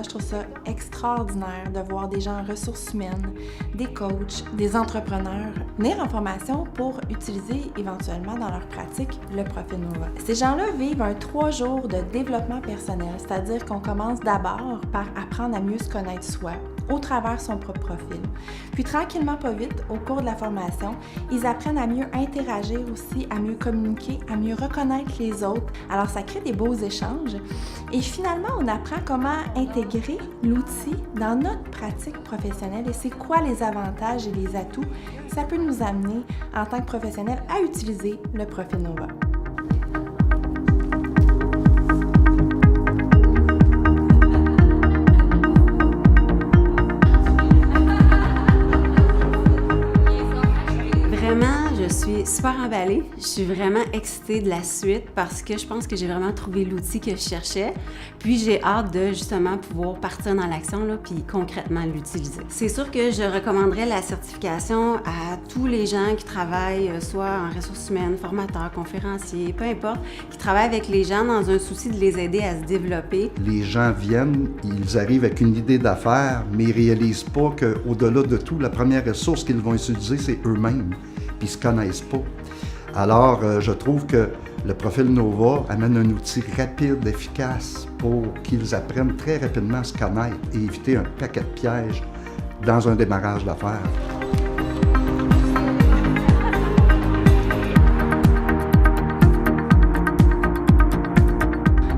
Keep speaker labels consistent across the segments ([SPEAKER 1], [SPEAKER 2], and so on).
[SPEAKER 1] je trouve ça extraordinaire de voir des gens en ressources humaines, des coachs, des entrepreneurs venir en formation pour utiliser éventuellement dans leur pratique le profil Nova. Ces gens-là vivent un 3 jours de développement personnel, c'est-à-dire qu'on commence d'abord par apprendre à mieux se connaître soi, au travers son propre profil. Puis tranquillement, pas vite, au cours de la formation, ils apprennent à mieux interagir aussi, à mieux communiquer, à mieux reconnaître les autres. Alors ça crée des beaux échanges. Et finalement, on apprend comment intégrer l'outil dans notre pratique professionnelle et c'est quoi les avantages et les atouts que ça peut nous amener en tant que professionnel à utiliser le profil Nova.
[SPEAKER 2] Je suis super emballée. Je suis vraiment excitée de la suite parce que je pense que j'ai vraiment trouvé l'outil que je cherchais. Puis j'ai hâte de justement pouvoir partir dans l'action là, puis concrètement l'utiliser. C'est sûr que je recommanderais la certification à tous les gens qui travaillent soit en ressources humaines, formateurs, conférenciers, peu importe, qui travaillent avec les gens dans un souci de les aider à se développer.
[SPEAKER 3] Les gens viennent, ils arrivent avec une idée d'affaires, mais ils ne réalisent pas qu'au-delà de tout, la première ressource qu'ils vont utiliser, c'est eux-mêmes. Puis ils ne se connaissent pas. Alors, je trouve que le profil Nova amène un outil rapide, efficace pour qu'ils apprennent très rapidement à se connaître et éviter un paquet de pièges dans un démarrage d'affaires.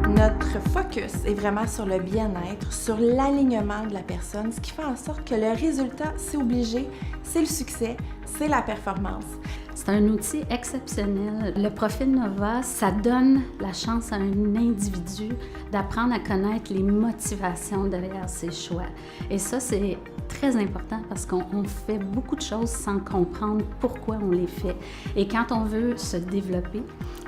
[SPEAKER 1] Notre focus est vraiment sur le bien-être, sur l'alignement de la personne, ce qui fait en sorte que le résultat, c'est obligé, c'est le succès, c'est la performance.
[SPEAKER 4] C'est un outil exceptionnel. Le profil Nova, ça donne la chance à un individu d'apprendre à connaître les motivations derrière ses choix. Et ça, c'est très important parce qu'on fait beaucoup de choses sans comprendre pourquoi on les fait. Et quand on veut se développer,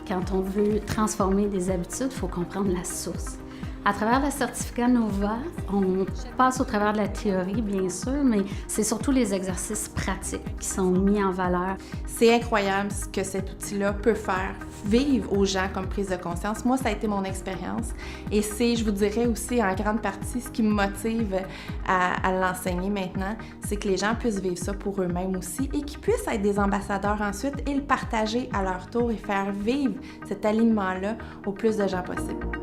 [SPEAKER 4] quand on veut transformer des habitudes, il faut comprendre la source. À travers le certificat Nova, on passe au travers de la théorie, bien sûr, mais c'est surtout les exercices pratiques qui sont mis en valeur.
[SPEAKER 1] C'est incroyable ce que cet outil-là peut faire vivre aux gens comme prise de conscience. Moi, ça a été mon expérience et c'est, je vous dirais aussi, en grande partie, ce qui me motive à l'enseigner maintenant, c'est que les gens puissent vivre ça pour eux-mêmes aussi et qu'ils puissent être des ambassadeurs ensuite et le partager à leur tour et faire vivre cet alignement-là au plus de gens possible.